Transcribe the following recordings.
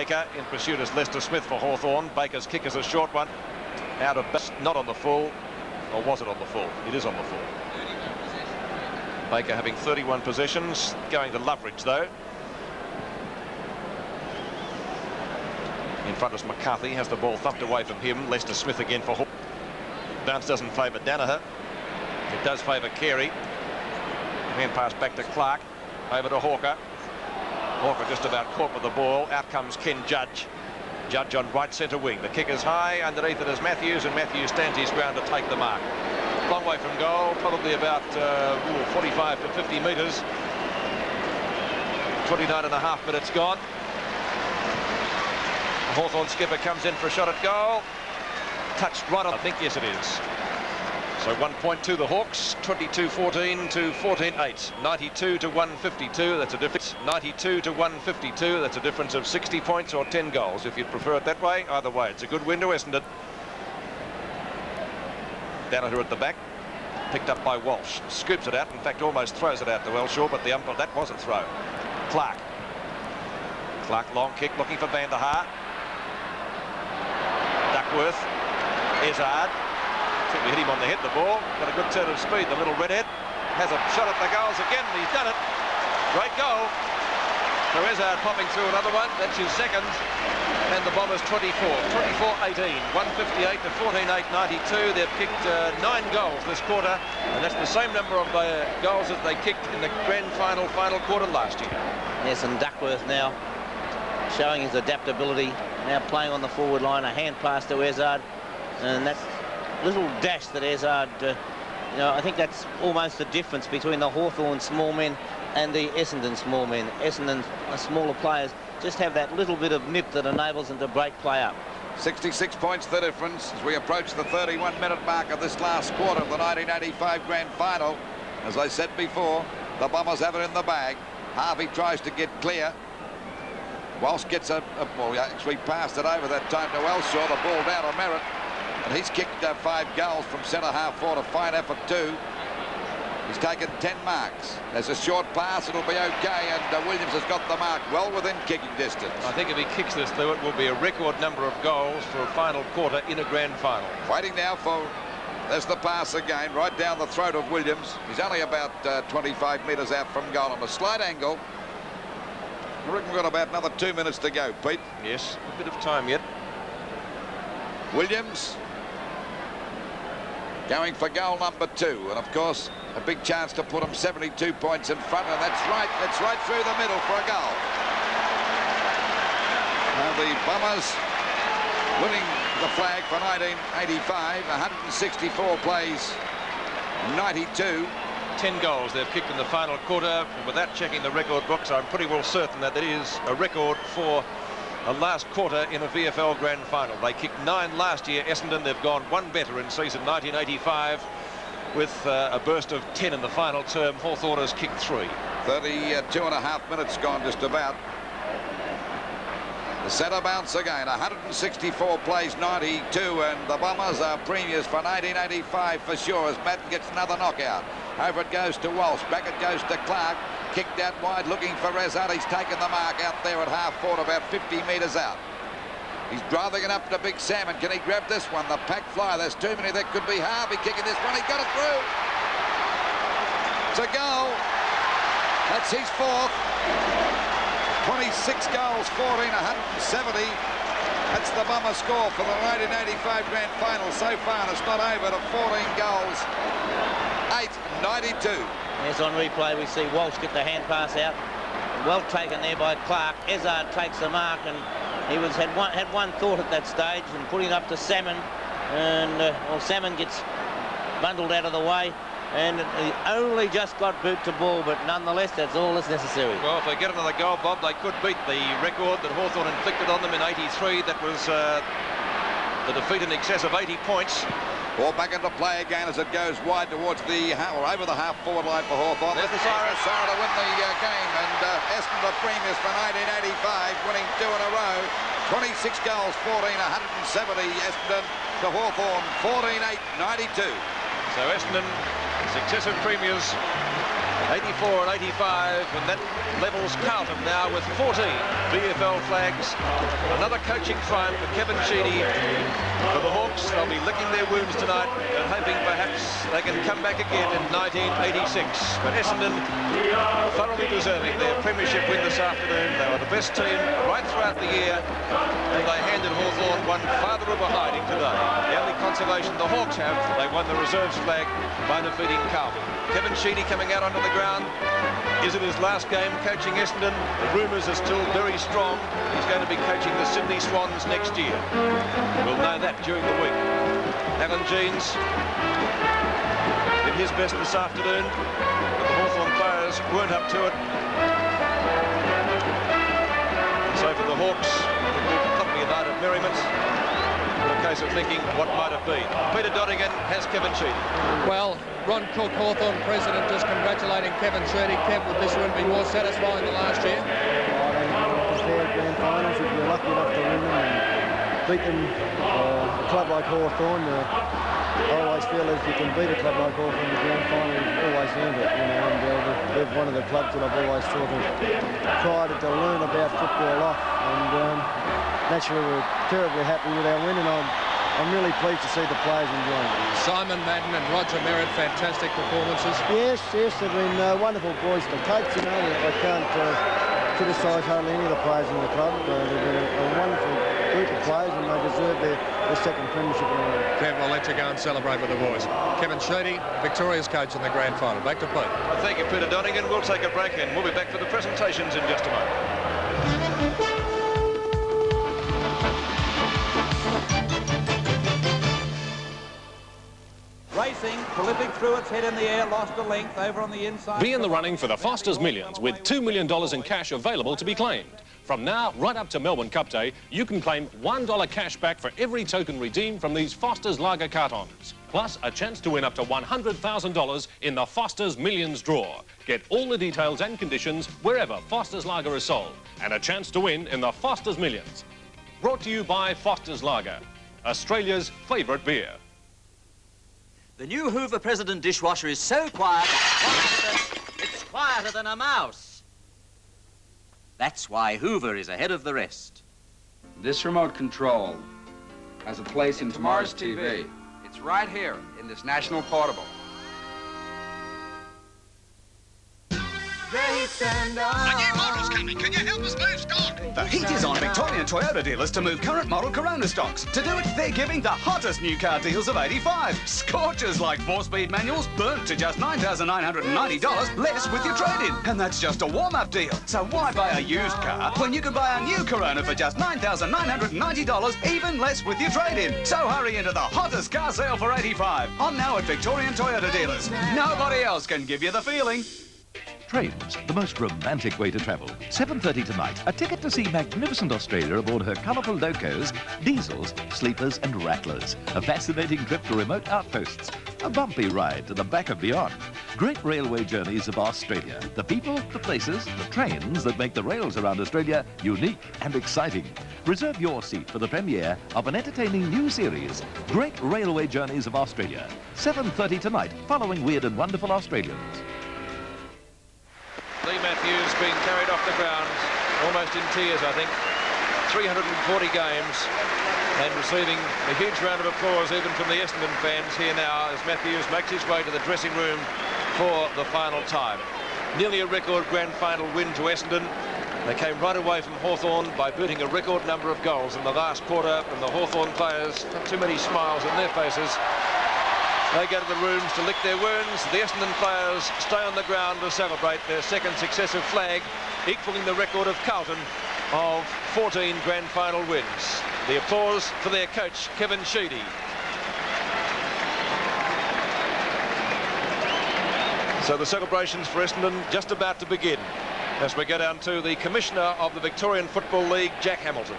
Baker. In pursuit is Lester Smith for Hawthorn. Baker's kick is a short one. Out of not on the full. Or was it on the full? It is on the full. Baker having 31 possessions. Going to Loveridge though. In front is McCarthy. Has the ball thumped away from him. Lester Smith again for Hawthorn. Bounce doesn't favour Danaher. It does favour Carey. Hand pass back to Clark. Over to Hawker. Hawker just about caught with the ball. Out comes Ken Judge. Judge on right centre wing. The kick is high. Underneath it is Matthews, and Matthews stands his ground to take the mark. Long way from goal, probably about 45 to 50 metres. 29.5 minutes gone. The Hawthorn skipper comes in for a shot at goal. Touched right on. I think yes it is. So 1 point to the Hawks, 22-14 to 14-8, 92 to 152. That's a difference. 92 to 152. That's a difference of 60 points or 10 goals, if you'd prefer it that way. Either way, it's a good win to Essendon. Danaher at the back, picked up by Walsh. Scoops it out. In fact, almost throws it out to Welshaw, but the umpire, that was a throw. Clark. Clark long kick, looking for Van der Haar. Duckworth. Izzard. We hit him on the head, the ball. Got a good turn of speed, the little redhead. Has a shot at the goals again, and he's done it. Great goal. So Izzard popping through another one. That's his second. And the Bombers 24. 24-18. 158 to 14-8, 92. They've kicked 9 goals this quarter. And that's the same number of goals that they kicked in the grand final quarter last year. Yes, and Duckworth now showing his adaptability. Now playing on the forward line. A hand pass to Izzard. And that's little dash that Izzard, you know, I think that's almost the difference between the Hawthorn small men and the Essendon small men. Essendon smaller players just have that little bit of nip that enables them to break play up. 66 points the difference as we approach the 31-minute mark of this last quarter of the 1985 grand final. As I said before, the Bombers have it in the bag. Harvey tries to get clear. Walsh gets well, he actually passed it over that time to Welshaw. The ball down to Merritt. And he's kicked 5 goals from centre half forward. A fine effort too. He's taken 10 marks. There's a short pass. It'll be okay. And Williams has got the mark well within kicking distance. I think if he kicks this through, it will be a record number of goals for a final quarter in a grand final. Waiting now for... There's the pass again, right down the throat of Williams. He's only about 25 metres out from goal on a slight angle. I reckon we've got about another 2 minutes to go, Pete. Yes, a bit of time yet. Williams going for goal number 2, and of course a big chance to put them 72 points in front, and that's right through the middle for a goal. Now the Bombers winning the flag for 1985, 164 plays, 92. 10 goals they've kicked in the final quarter. Without checking the record books, I'm pretty well certain that it is a record for a last quarter in a VFL grand final. They kicked 9 last year. Essendon, they've gone 1 better in season 1985 with a burst of 10 in the final term. Hawthorn has kicked 3. 32.5 minutes gone just about. The centre bounce again, 164 plays, 92, and the Bombers are premiers for 1985 for sure as Madden gets another knockout. Over it goes to Walsh, back it goes to Clark, kicked out wide looking for Izzard. He's taken the mark out there at half forward, about 50 metres out. He's driving it up to Big Sam, and can he grab this one? The pack fly, there's too many. That could be Harvey kicking this one. He got it through. It's a goal. That's his 4th. 26 goals, 14, 170. That's the Bomber score for the 1985 grand final so far, and it's not over to 14 goals, 8-92. As on replay, we see Walsh get the hand pass out. Well taken there by Clark. Izzard takes the mark, and he had one thought at that stage, and putting it up to Salmon, and well, Salmon gets bundled out of the way, and he only just got boot to ball, but nonetheless, that's all that's necessary. Well, if they get another goal, Bob, they could beat the record that Hawthorn inflicted on them in 83. That was the defeat in excess of 80 points. Ball back into play again as it goes wide towards the, or over the half-forward line for Hawthorn. There's the Sarah to win the game, and Essendon are premiers for 1985, winning 2 in a row. 26 goals, 14, 170. Essendon to Hawthorn, 14-8, 92. So Essendon, successive premiers 84 and 85, and that levels Carlton now with 14 VFL flags. Another coaching triumph for Kevin Sheedy. For the Hawks, they'll be licking their wounds tonight and hoping perhaps they can come back again in 1986. But Essendon thoroughly deserving their premiership win this afternoon. They were the best team right throughout the year, and they handed Hawthorn one farther of a hiding today. The only consolation the Hawks have, they won the reserves flag by defeating Carlton. Kevin Sheedy coming out onto the ground. Is it his last game coaching Essendon? The rumours are still very strong. He's going to be coaching the Sydney Swans next year. We'll know that during the week. Alan Jeans did his best this afternoon, but the Hawthorn players weren't up to it. And so for the Hawks, it will probably be a night of merriment. A case of thinking what might have been. Peter Donegan has Kevin Sheedy. Well, Ron Cook, Hawthorn president, just congratulating Kevin Sheedy. Kev, would this win be more satisfying than last year? Compare grand finals, if you're lucky enough to win them and beat them, a club like Hawthorn, I always feel if you can beat a club like Hawthorn in the grand final, you've always earned it, you know, and they're one of the clubs that I've always sort of tried to learn about football off, and naturally we're terribly happy with our win, and I'm really pleased to see the players enjoying it. Simon Madden and Roger Merritt, fantastic performances. Yes, they've been wonderful boys to coach, you know. I can't criticise hardly any of the players in the club. They've been a wonderful group of players, and they deserve their second premiership in a row. Kev, I'll let you go and celebrate with the boys. Kevin Sheedy, Victoria's coach in the grand final. Back to Pete. Well, thank you, Peter Donegan. We'll take a break and we'll be back for the presentations in just a moment. Racing, prolific threw its head in the air, lost a length over on the inside. Be in the running for the Foster's Millions with $2 million in cash available to be claimed. From now right up to Melbourne Cup Day, you can claim $1 cash back for every token redeemed from these Foster's Lager cartons. Plus a chance to win up to $100,000 in the Foster's Millions draw. Get all the details and conditions wherever Foster's Lager is sold. And a chance to win in the Foster's Millions. Brought to you by Foster's Lager, Australia's favourite beer. The new Hoover President dishwasher is so quiet, it's quieter than a mouse. That's why Hoover is ahead of the rest. This remote control has a place in tomorrow's TV. It's right here in this National Portable. A new model's coming. Can you help us move stock? The heat is on Victorian Toyota dealers to move current model Corona stocks. To do it, they're giving the hottest new car deals of 85. Scorchers like 4-speed manuals burnt to just $9,990 less with your trade-in. And that's just a warm-up deal. So why buy a used car when you can buy a new Corona for just $9,990, even less with your trade-in? So hurry into the hottest car sale for 85. On now at Victorian Toyota dealers. Nobody else can give you the feeling. Trains, the most romantic way to travel. 7:30 tonight, a ticket to see magnificent Australia aboard her colourful locos, diesels, sleepers and rattlers. A fascinating trip to remote outposts. A bumpy ride to the back of beyond. Great railway journeys of Australia. The people, the places, the trains that make the rails around Australia unique and exciting. Reserve your seat for the premiere of an entertaining new series, Great Railway Journeys of Australia. 7:30 tonight, following Weird and Wonderful Australians. Lee Matthews being carried off the ground, almost in tears, I think. 340 games and receiving a huge round of applause even from the Essendon fans here now as Matthews makes his way to the dressing room for the final time. Nearly a record grand final win to Essendon. They came right away from Hawthorn by booting a record number of goals in the last quarter, and the Hawthorn players, not too many smiles on their faces. They go to the rooms to lick their wounds. The Essendon players stay on the ground to celebrate their second successive flag, equalling the record of Carlton of 14 grand final wins. The applause for their coach, Kevin Sheedy. So the celebrations for Essendon just about to begin as we go down to the Commissioner of the Victorian Football League, Jack Hamilton.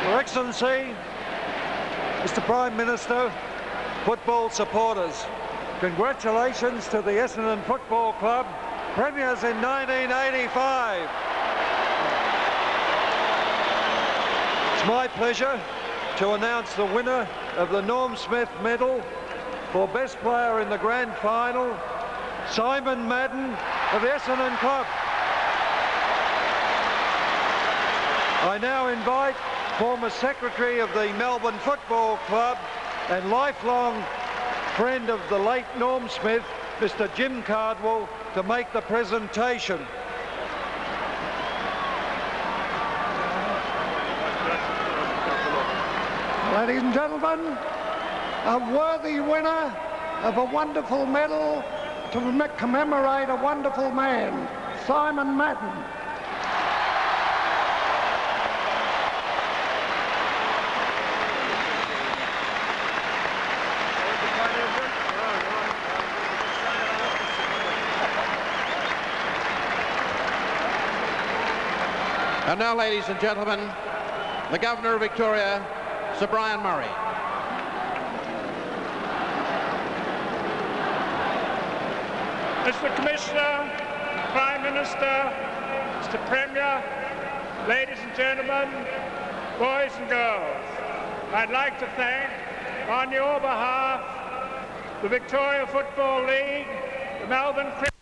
Your Excellency, Mr. Prime Minister, football supporters, congratulations to the Essendon Football Club, premiers in 1985. It's my pleasure to announce the winner of the Norm Smith Medal for Best Player in the Grand Final Simon Madden of Essendon Club. I now invite former secretary of the Melbourne Football Club and lifelong friend of the late Norm Smith, Mr. Jim Cardwell, to make the presentation. Ladies and gentlemen, a worthy winner of a wonderful medal to commemorate a wonderful man, Simon Madden. And now, ladies and gentlemen, the Governor of Victoria, Sir Brian Murray. Mr. Commissioner, Prime Minister, Mr. Premier, ladies and gentlemen, boys and girls, I'd like to thank, on your behalf, the Victoria Football League, the Melbourne Cricket